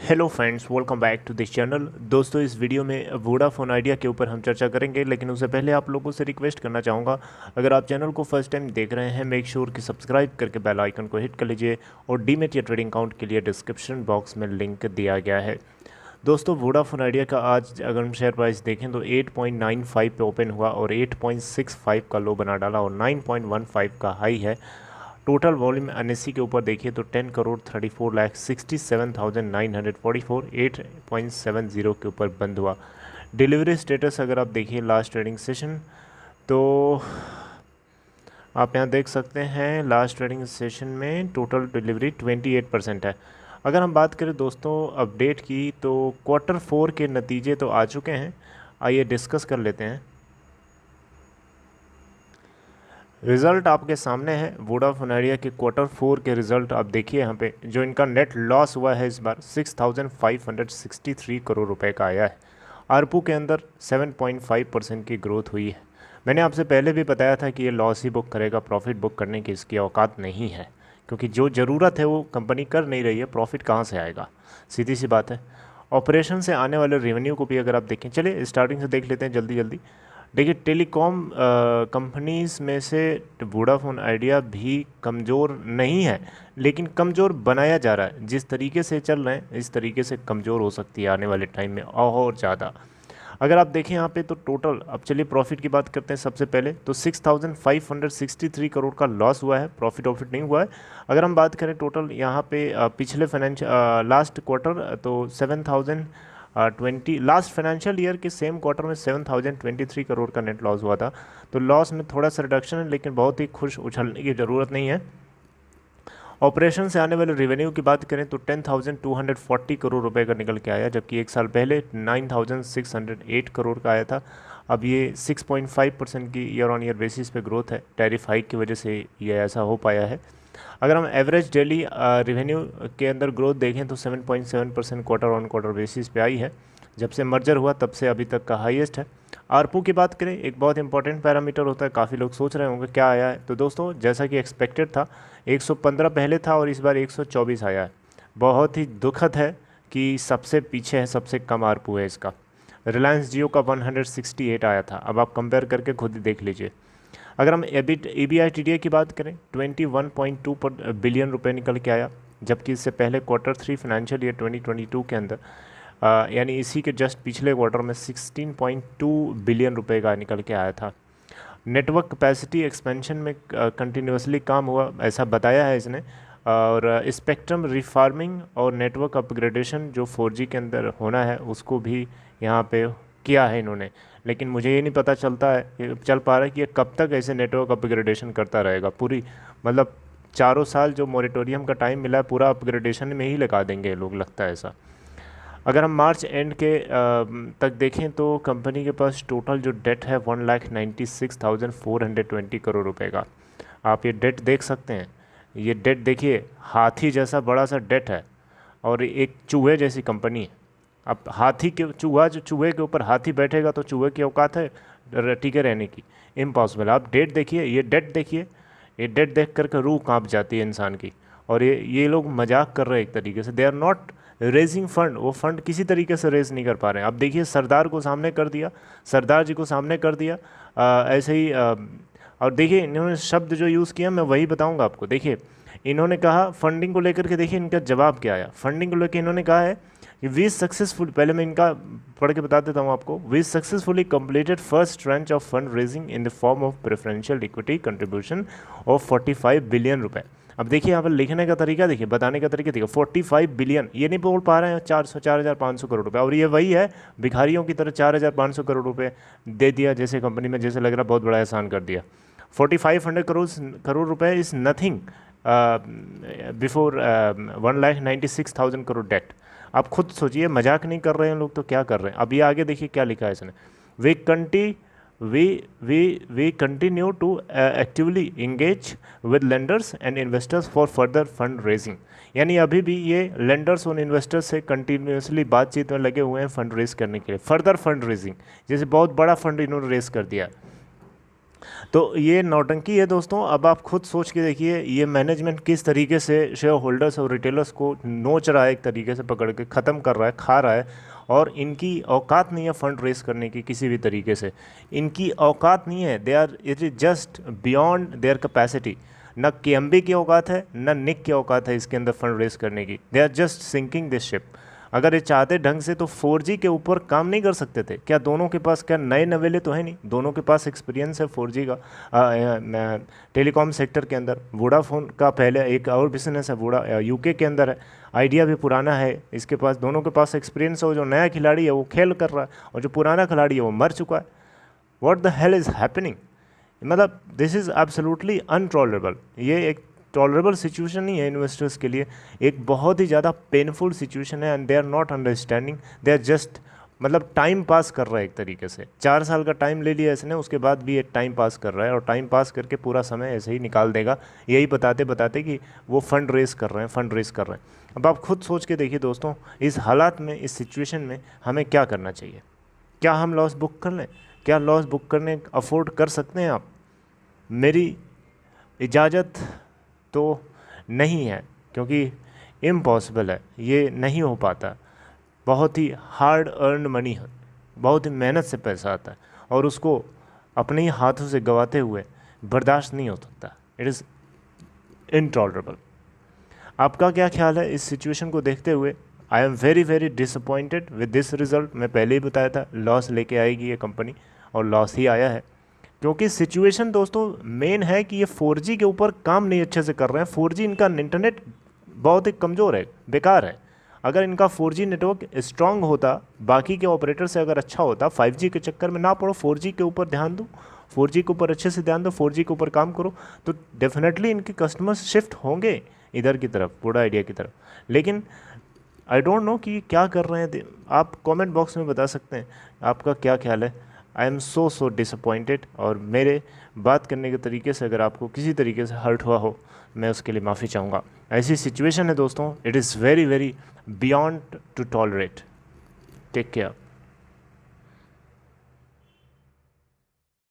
Hello friends, welcome back to this channel. दोस्तों, इस video में वोडाफोन आइडिया के ऊपर हम चर्चा करेंगे, लेकिन उससे पहले आप लोगों से रिक्वेस्ट करना चाहूँगा, अगर आप चैनल को फर्स्ट टाइम देख रहे हैं, मेक श्योर कि सब्सक्राइब करके बेल आइकन को हिट कर लीजिए और डीमेट या ट्रेडिंग अकाउंट के लिए डिस्क्रिप्शन बॉक्स में लिंक दिया गया है। दोस्तों, वोडाफोन आइडिया का आज अगर हम शेयर प्राइस देखें तो 8.95 पे ओपन हुआ और 8.65 का लो बना डाला और 9.15 का हाई है। टोटल वॉल्यूम एनएससी के ऊपर देखिए तो 10,34,67,944 8.70 के ऊपर बंद हुआ। डिलीवरी स्टेटस अगर आप देखिए लास्ट ट्रेडिंग सेशन तो आप यहाँ देख सकते हैं लास्ट ट्रेडिंग सेशन में टोटल डिलीवरी 28% है। अगर हम बात करें दोस्तों अपडेट की तो Q4 के नतीजे तो आ चुके हैं, आइए डिस्कस कर लेते हैं। रिज़ल्ट आपके सामने है वोडाफोन आइडिया के Q4 के रिज़ल्ट आप देखिए। यहाँ पे जो इनका नेट लॉस हुआ है इस बार 6,563 करोड़ रुपए का आया है। आरपू के अंदर 7.5% की ग्रोथ हुई है। मैंने आपसे पहले भी बताया था कि ये लॉस ही बुक करेगा, प्रॉफिट बुक करने की इसकी औकात नहीं है, क्योंकि जो ज़रूरत है वो कंपनी कर नहीं रही है, प्रॉफिट कहाँ से आएगा, सीधी सी बात है। ऑपरेशन से आने वाले रेवेन्यू को भी अगर आप देखें, चलिए स्टार्टिंग से देख लेते हैं जल्दी जल्दी। देखिए, टेलीकॉम कंपनीज़ में से वोडाफोन आइडिया भी कमज़ोर नहीं है, लेकिन कमज़ोर बनाया जा रहा है। जिस तरीके से चल रहे हैं इस तरीके से कमज़ोर हो सकती है आने वाले टाइम में और ज़्यादा। अगर आप देखें यहाँ पे तो टोटल, अब चलिए प्रॉफिट की बात करते हैं सबसे पहले। तो 6,563 करोड़ का लॉस हुआ है, प्रॉफिट नहीं हुआ है। अगर हम बात करें टोटल यहाँ पे पिछले लास्ट क्वार्टर तो 7,020 लास्ट फाइनेंशियल ईयर के सेम क्वार्टर में 7,023 करोड़ का नेट लॉस हुआ था। तो लॉस में थोड़ा सा रिडक्शन है, लेकिन बहुत ही खुश उछलने की ज़रूरत नहीं है। ऑपरेशन से आने वाले रेवेन्यू की बात करें तो 10,240 करोड़ रुपए का निकल के आया, जबकि एक साल पहले 9,608 करोड़ का आया था। अब ये 6.5% की ईयर ऑन ईयर बेसिस पे ग्रोथ है। टैरिफ हाइक की वजह से ये ऐसा हो पाया है। अगर हम एवरेज डेली रेवेन्यू के अंदर ग्रोथ देखें तो 7.7% क्वार्टर ऑन क्वार्टर बेसिस पे आई है। जब से मर्जर हुआ तब से अभी तक का हाईएस्ट है। आरपू की बात करें, एक बहुत इंपॉर्टेंट पैरामीटर होता है, काफ़ी लोग सोच रहे होंगे क्या आया है। तो दोस्तों, जैसा कि एक्सपेक्टेड था 115 पहले था और इस बार 124 आया है। बहुत ही दुखद है कि सबसे पीछे है, सबसे कम आरपू है इसका। रिलायंस जियो का 168 आया था। अब आप कंपेयर करके खुद ही देख लीजिए। अगर हम EBITDA की बात करें 21.2 बिलियन रुपए निकल के आया, जबकि इससे पहले Q3 फाइनेंशियल ईयर 2022 के अंदर यानी इसी के जस्ट पिछले क्वार्टर में 16.2 बिलियन रुपए का निकल के आया था। नेटवर्क कैपेसिटी एक्सपेंशन में कंटिन्यूसली काम हुआ, ऐसा बताया है इसने। और स्पेक्ट्रम रिफार्मिंग और नेटवर्क अपग्रेडेशन जो 4G के अंदर होना है उसको भी यहाँ पे किया है इन्होंने। लेकिन मुझे ये नहीं पता चल पा रहा है कि ये कब तक ऐसे नेटवर्क अपग्रेडेशन करता रहेगा। पूरी मतलब 4 साल जो मॉरेटोरियम का टाइम मिला है पूरा अपग्रेडेशन में ही लगा देंगे ये लोग, लगता है ऐसा। अगर हम मार्च एंड के तक देखें तो कंपनी के पास टोटल जो डेट है 1,96,420 करोड़ रुपए का। आप ये डेट देख सकते हैं। ये डेट देखिए, हाथी जैसा बड़ा सा डेट है और एक चूहे जैसी कंपनी है। अब हाथी के चूहे के ऊपर हाथी बैठेगा तो चूहे की औकात है टिके रहने की? इम्पॉसिबल। आप डेट देखिए, ये डेट देखिए, ये डेट देख कर रूह कांप जाती है इंसान की। और ये लोग मजाक कर रहे हैं एक तरीके से। They are not raising fund, वो फंड किसी तरीके से रेज नहीं कर पा रहे हैं। अब देखिए, सरदार को सामने कर दिया, सरदार जी को सामने कर दिया। ऐसे ही और देखिए इन्होंने शब्द जो यूज़ किया मैं वही बताऊंगा आपको। देखिए, इन्होंने कहा फंडिंग को लेकर के, देखिए इनका जवाब क्या आया। फंडिंग को लेकर इन्होंने कहा है कि वी सक्सेसफुल, पहले मैं इनका पढ़ के बता देता हूँ आपको। We successfully completed first tranche of fund raising in the form of preferential equity contribution of 45 billion रुपए। अब देखिए यहाँ पर लिखने का तरीका देखिए, बताने का तरीका देखिए। 45 बिलियन, ये नहीं बोल पा रहे हैं 4,500 करोड़ रुपए। और ये वही है भिखारियों की तरह 4,500 करोड़ रुपए दे दिया, जैसे कंपनी में जैसे लग रहा बहुत बड़ा एहसान कर दिया। 4,500 करोड़ रुपए is nothing before 1,96,000 crore debt. आप खुद सोचिए, मजाक नहीं कर रहे हैं लोग तो क्या कर रहे हैं। अब ये आगे देखिए क्या लिखा है इसने। We continue to actively engage with lenders and investors for further fund raising. यानी अभी भी ये लेंडर्स और इन्वेस्टर्स से कंटिन्यूसली बातचीत में लगे हुए हैं फंड रेज करने के लिए, फर्दर फंड रेजिंग। जैसे बहुत बड़ा फंड इन्होंने रेज कर दिया। तो ये नौटंकी है दोस्तों। अब आप खुद सोच के देखिए ये मैनेजमेंट किस तरीके से शेयर होल्डर्स और रिटेलर्स को नोच रहा है, एक तरीके से पकड़ के ख़त्म कर रहा है, खा रहा है। और इनकी औकात नहीं है फंड रेस करने की किसी भी तरीके से, इनकी औकात नहीं है। They are, it is just beyond their capacity. न केएमबी की औकात है, न निक की औकात है इसके अंदर फंड रेस करने की। They are just sinking this ship. अगर ये चाहते ढंग से तो 4G के ऊपर काम नहीं कर सकते थे क्या? दोनों के पास क्या नए नवेले तो है नहीं, दोनों के पास एक्सपीरियंस है 4G का टेलीकॉम सेक्टर के अंदर। वोडाफोन का पहले एक और बिजनेस है, वोडा यूके के अंदर है। आइडिया भी पुराना है इसके पास, दोनों के पास एक्सपीरियंस है। जो नया खिलाड़ी है वो खेल कर रहा है और जो पुराना खिलाड़ी है वो मर चुका है। What the hell is happening? मतलब दिस इज़ एब्सोल्युटली अनटॉलरेबल। ये एक टॉलरेबल सिचुएशन नहीं है इन्वेस्टर्स के लिए, एक बहुत ही ज़्यादा पेनफुल सिचुएशन है। And they are not understanding, they are just मतलब टाइम पास कर रहा है एक तरीके से। 4 साल का टाइम ले लिया इसने, उसके बाद भी ये टाइम पास कर रहा है और टाइम पास करके पूरा समय ऐसे ही निकाल देगा, यही बताते बताते कि वो फंड रेस कर रहे हैं, फंड रेस कर रहे हैं। अब आप खुद सोच के देखिए दोस्तों, इस हालात में, इस सिचुएशन में हमें क्या करना चाहिए? क्या हम लॉस बुक कर लें? क्या लॉस बुक करने अफोर्ड कर सकते हैं आप? मेरी इजाज़त तो नहीं है, क्योंकि इम्पॉसिबल है, ये नहीं हो पाता। बहुत ही हार्ड अर्न मनी है, बहुत ही मेहनत से पैसा आता है और उसको अपने ही हाथों से गंवाते हुए बर्दाश्त नहीं हो सकता। It is intolerable. आपका क्या ख्याल है इस सिचुएशन को देखते हुए? I am very very disappointed with this result. मैं पहले ही बताया था लॉस लेके आएगी ये कंपनी, और लॉस ही आया है। क्योंकि सिचुएशन दोस्तों मेन है कि ये 4G के ऊपर काम नहीं अच्छे से कर रहे हैं। 4G इनका इंटरनेट बहुत ही कमज़ोर है, बेकार है। अगर इनका 4G नेटवर्क स्ट्रांग होता, बाकी के ऑपरेटर से अगर अच्छा होता, 5G के चक्कर में ना पड़ो, 4G के ऊपर ध्यान दो, 4G के ऊपर अच्छे से ध्यान दो, 4G के ऊपर काम करो, तो डेफिनेटली इनके कस्टमर्स शिफ्ट होंगे इधर की तरफ, वोडा आइडिया की तरफ। लेकिन आई डोंट नो कि क्या कर रहे हैं। आप कमेंट बॉक्स में बता सकते हैं आपका क्या ख्याल है। आई एम सो डिसअपॉइंटेड, और मेरे बात करने के तरीके से अगर आपको किसी तरीके से हर्ट हुआ हो, मैं उसके लिए माफ़ी चाहूँगा। ऐसी सिचुएशन है दोस्तों, it is very very beyond to tolerate. Take care.